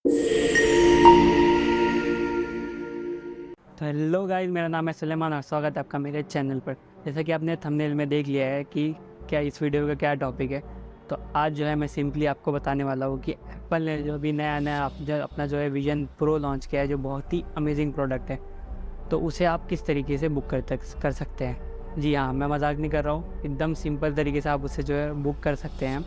तो hello guys, मेरा नाम है सुलेमान और स्वागत है आपका मेरे चैनल पर। जैसा कि आपने थंबनेल में देख लिया है कि क्या इस वीडियो का क्या टॉपिक है। तो आज जो है मैं सिंपली आपको बताने वाला हूँ कि एप्पल ने जो भी नया अपना जो है विजन प्रो लॉन्च किया है, जो बहुत ही अमेजिंग प्रोडक्ट है, तो उसे आप किस तरीके से बुक कर सकते हैं। जी हाँ, मैं मजाक नहीं कर रहा हूँ, एकदम सिंपल तरीके से आप उसे जो है बुक कर सकते हैं।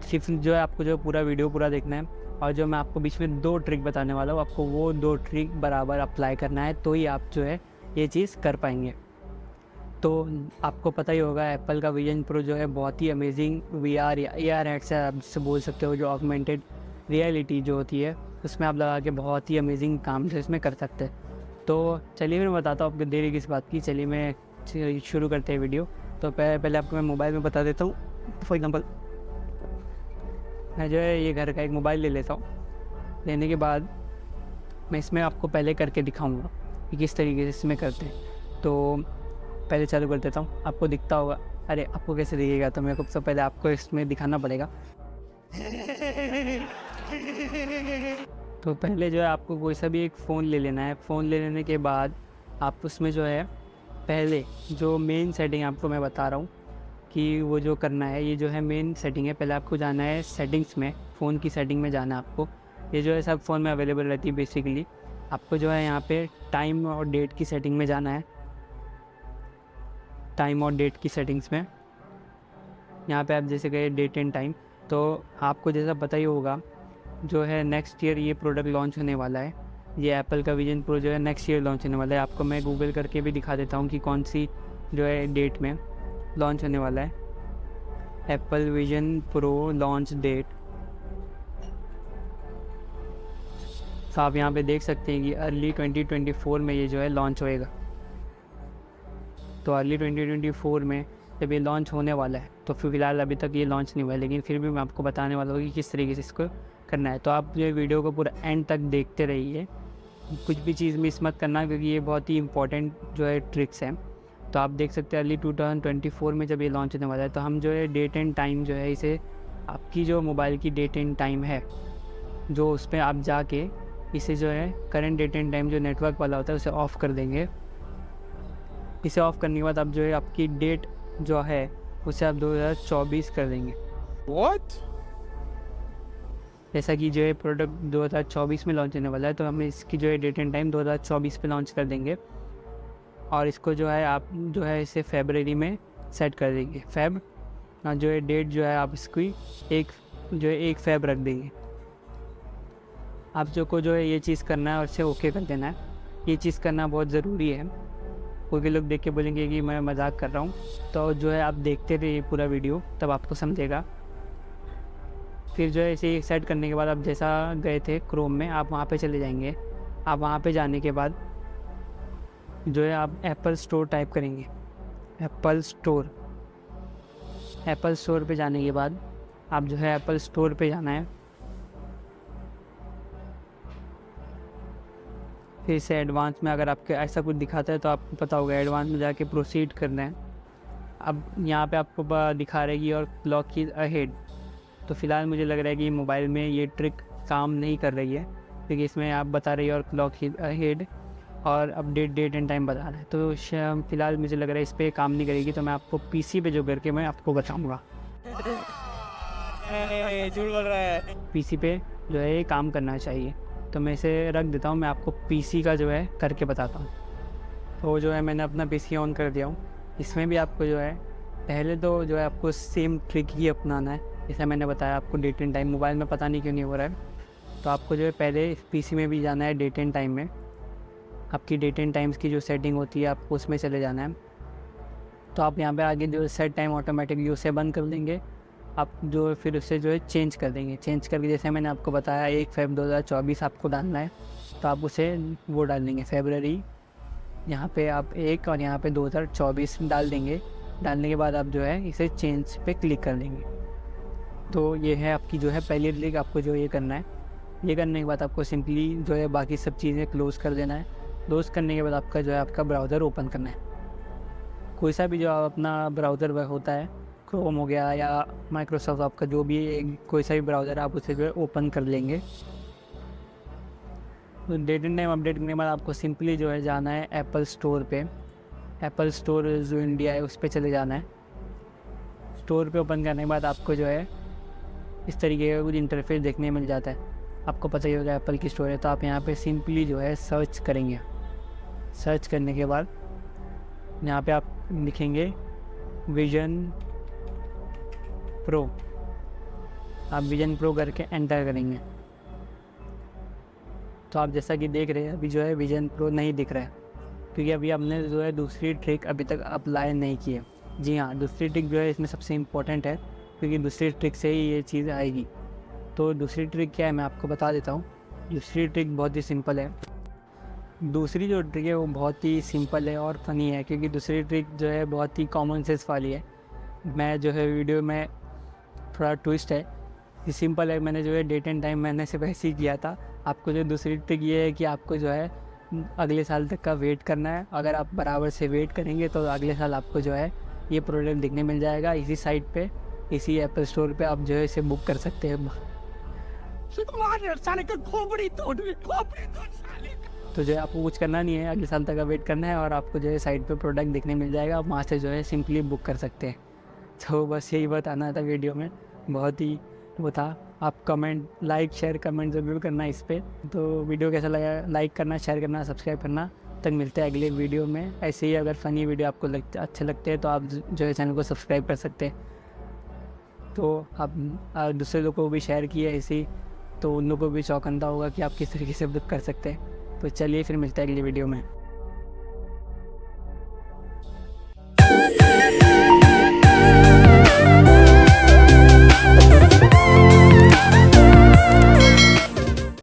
सिर्फ जो है आपको जो पूरा वीडियो पूरा देखना है, और जो मैं आपको बीच में 2 ट्रिक बताने वाला हूँ, आपको वो 2 ट्रिक बराबर अप्लाई करना है, तो ही आप जो है ये चीज़ कर पाएंगे। तो आपको पता ही होगा एप्पल का विजन प्रो जो है बहुत ही अमेजिंग VR या AR हेडसेट आप जिससे बोल सकते हो, जो ऑगमेंटेड रियलिटी जो होती है उसमें आप लगा के बहुत ही अमेजिंग काम जो इसमें कर सकते हैं। तो चलिए मैं बताता हूँ आपको देरी किस बात की। चलिए मैं शुरू करते हैं वीडियो। तो पहले आपको मैं मोबाइल में बता देता हूँ। फॉर एग्ज़ाम्पल मैं जो है ये घर का एक मोबाइल ले लेता हूँ। लेने के बाद मैं इसमें आपको पहले करके दिखाऊंगा कि किस तरीके से इसमें करते हैं। तो पहले चालू कर देता हूँ, आपको दिखता होगा। अरे आपको कैसे दिखेगा, तो मेरे को सबसे पहले आपको इसमें दिखाना पड़ेगा। तो पहले जो है आपको कोई सा भी एक फ़ोन ले लेना है। फ़ोन ले लेने के बाद आप उसमें जो है पहले जो मेन सेटिंग आपको मैं बता रहा हूँ कि वो जो करना है, ये जो है मेन सेटिंग है। पहले आपको जाना है सेटिंग्स में, फ़ोन की सेटिंग में जाना है आपको। ये जो है सब फ़ोन में अवेलेबल रहती है बेसिकली। आपको जो है यहाँ पे टाइम और डेट की सेटिंग में जाना है। टाइम और डेट की सेटिंग्स में यहाँ पे आप जैसे गए डेट एंड टाइम, तो आपको जैसा पता ही होगा जो है नेक्स्ट ईयर ये प्रोडक्ट लॉन्च होने वाला है। ये एप्पल का विजन प्रो जो है नेक्स्ट ईयर लॉन्च होने वाला है। आपको मैं गूगल करके भी दिखा देता हूँ कि कौन सी जो है डेट में लॉन्च होने वाला है। Apple Vision Pro launch date, तो आप यहाँ पे देख सकते हैं कि अर्ली 2024 में ये जो है लॉन्च होएगा। तो अर्ली 2024 में जब ये लॉन्च होने वाला है, तो फ़िलहाल अभी तक ये लॉन्च नहीं हुआ है, लेकिन फिर भी मैं आपको बताने वाला हूँ कि किस तरीके से इसको करना है। तो आप जो वीडियो को पूरा एंड तक देखते रहिए, कुछ भी चीज़ मिस मत करना, क्योंकि ये बहुत ही इंपॉर्टेंट जो है ट्रिक्स हैं। तो आप देख सकते हैं अर्ली 2024 में जब ये लॉन्च होने वाला है, तो हम जो है डेट एंड टाइम जो है इसे, आपकी जो मोबाइल की डेट एंड टाइम है जो उस पर आप जाके इसे जो है करंट डेट एंड टाइम जो नेटवर्क वाला होता है उसे ऑफ़ कर देंगे। इसे ऑफ़ करने के बाद आप जो है आपकी डेट जो है उसे आप 2024 कर देंगे। What? जैसा कि जो है प्रोडक्ट 2024 में लॉन्च होने वाला है, तो हम इसकी जो है डेट एंड टाइम 2024 पे लॉन्च कर देंगे। और इसको जो है आप जो है इसे फरवरी में सेट कर देंगे। जो है डेट जो है आप इसकी एक फेब रख देंगे। आप जो है ये चीज़ करना है और इसे ओके कर देना है। ये चीज़ करना बहुत ज़रूरी है। कोई लोग देख के बोलेंगे कि मैं मजाक कर रहा हूँ, तो जो है आप देखते रहिए पूरा वीडियो, तब आपको समझेगा। फिर जो है इसे सेट करने के बाद आप जैसा गए थे क्रोम में, आप वहाँ पे चले जाएंगे। आप वहाँ पे जाने के बाद जो है आप एप्पल स्टोर टाइप करेंगे। एप्पल स्टोर पे जाने के बाद आप जो है एप्पल स्टोर पे जाना है। फिर से एडवांस में अगर आपके ऐसा कुछ दिखाता है तो आपको पता होगा एडवांस में जाके प्रोसीड करना है। अब यहाँ पे आपको दिखा रहेगी और क्लॉक की अहेड। तो फ़िलहाल मुझे लग रहा है कि मोबाइल में ये ट्रिक काम नहीं कर रही है, क्योंकि इसमें आप बता रही है और क्लॉक की अहेड और अपडेट डेट एंड टाइम बता रहा है। तो फ़िलहाल मुझे लग रहा है इस पर काम नहीं करेगी, तो मैं आपको PC पे जो करके मैं आपको बताऊँगा। झूठ बोल रहा है। PC पे जो है ये काम करना चाहिए। तो मैं इसे रख देता हूँ, मैं आपको PC का जो है करके बताता हूँ। तो जो है मैंने अपना PC ऑन कर दिया हूँ। इसमें भी आपको जो है पहले तो जो है आपको सेम ट्रिक ही अपनाना है, जैसा मैंने बताया आपको डेट एंड टाइम। मोबाइल में पता नहीं क्यों नहीं हो रहा है। तो आपको जो है पहले PC में भी जाना है डेट एंड टाइम में। आपकी डेट एंड टाइम्स की जो सेटिंग होती है आपको उसमें चले जाना है। तो आप यहाँ पे आगे जो सेट टाइम ऑटोमेटिक उसे बंद कर देंगे। आप जो फिर उससे जो है चेंज कर देंगे। चेंज करके जैसे मैंने आपको बताया 1 फेब 2024 आपको डालना है, तो आप उसे वो डाल देंगे फरवरी। यहाँ पे आप 1 और यहाँ पे 2024 डाल देंगे। डालने के बाद आप जो है इसे चेंज पे क्लिक कर देंगे। तो ये है आपकी जो है पहली क्लिक। आपको जो ये करना है, ये करने के बाद आपको सिंपली जो है बाकी सब चीज़ें क्लोज़ कर देना है। क्लोज़ करने के बाद आपका जो है आपका ब्राउज़र ओपन करना है। कोई सा भी जो अपना ब्राउज़र होता है, क्रोम हो गया या माइक्रोसॉफ्ट, आपका जो भी कोई सा भी ब्राउज़र आप उसे जो है ओपन कर लेंगे। तो डेट एंड टाइम अपडेट करने के बाद आपको सिंपली जो है जाना है एप्पल स्टोर पे। एप्पल स्टोर जो इंडिया है उस पर चले जाना है। स्टोर पे ओपन करने के बाद आपको जो है इस तरीके का कुछ इंटरफेस देखने मिल जाता है। आपको पता ही होगा एप्पल की स्टोर है, तो आप यहाँ पे सिंपली जो है सर्च करेंगे। सर्च करने के बाद यहाँ पे आप लिखेंगे विजन प्रो। आप विजन प्रो करके एंटर करेंगे तो आप जैसा कि देख रहे हैं अभी जो है विजन प्रो नहीं दिख रहा है, क्योंकि अभी हमने जो है दूसरी ट्रिक अभी तक अप्लाई नहीं की है। जी हाँ, दूसरी ट्रिक जो है इसमें सबसे इम्पोर्टेंट है, क्योंकि दूसरी ट्रिक से ही ये चीज़ आएगी। तो दूसरी ट्रिक क्या है मैं आपको बता देता हूँ। दूसरी ट्रिक बहुत ही सिंपल है। दूसरी जो ट्रिक है वो बहुत ही सिंपल है और फ़नी है, क्योंकि दूसरी ट्रिक जो है बहुत ही कॉमन सेंस वाली है। मैं जो है वीडियो में थोड़ा ट्विस्ट है, ये सिंपल है। मैंने जो है डेट एंड टाइम मैंने सिर्फ ऐसे ही किया था। आपको जो दूसरी ट्रिक ये है कि आपको जो है अगले साल तक का वेट करना है। अगर आप बराबर से वेट करेंगे तो अगले साल आपको जो है ये प्रोडक्ट दिखने मिल जाएगा इसी साइट पे, इसी एप्पल स्टोर पे आप जो है इसे बुक कर सकते हैं। तो जो है आपको कुछ करना नहीं है, अगले साल तक का वेट करना है और आपको जो है साइट पे प्रोडक्ट दिखने मिल जाएगा। आप वहाँ से जो है सिंपली बुक कर सकते हैं। तो बस यही बताना था वीडियो में, बहुत ही वो था। आप कमेंट लाइक शेयर कमेंट ज़रूर करना इस पर। तो वीडियो कैसा लगा लाइक करना, शेयर करना, सब्सक्राइब करना। तक मिलते हैं अगले वीडियो में। ऐसे ही अगर फ़नी वीडियो आपको अच्छे लगते हैं तो आप जो है चैनल को सब्सक्राइब कर सकते हैं। तो आप दूसरे लोगों को भी शेयर किए ऐसे ही, तो उन लोगों को भी चौकन्ना होगा कि आप किस तरीके से बुक कर सकते हैं। तो चलिए फिर मिलते हैं अगली वीडियो में।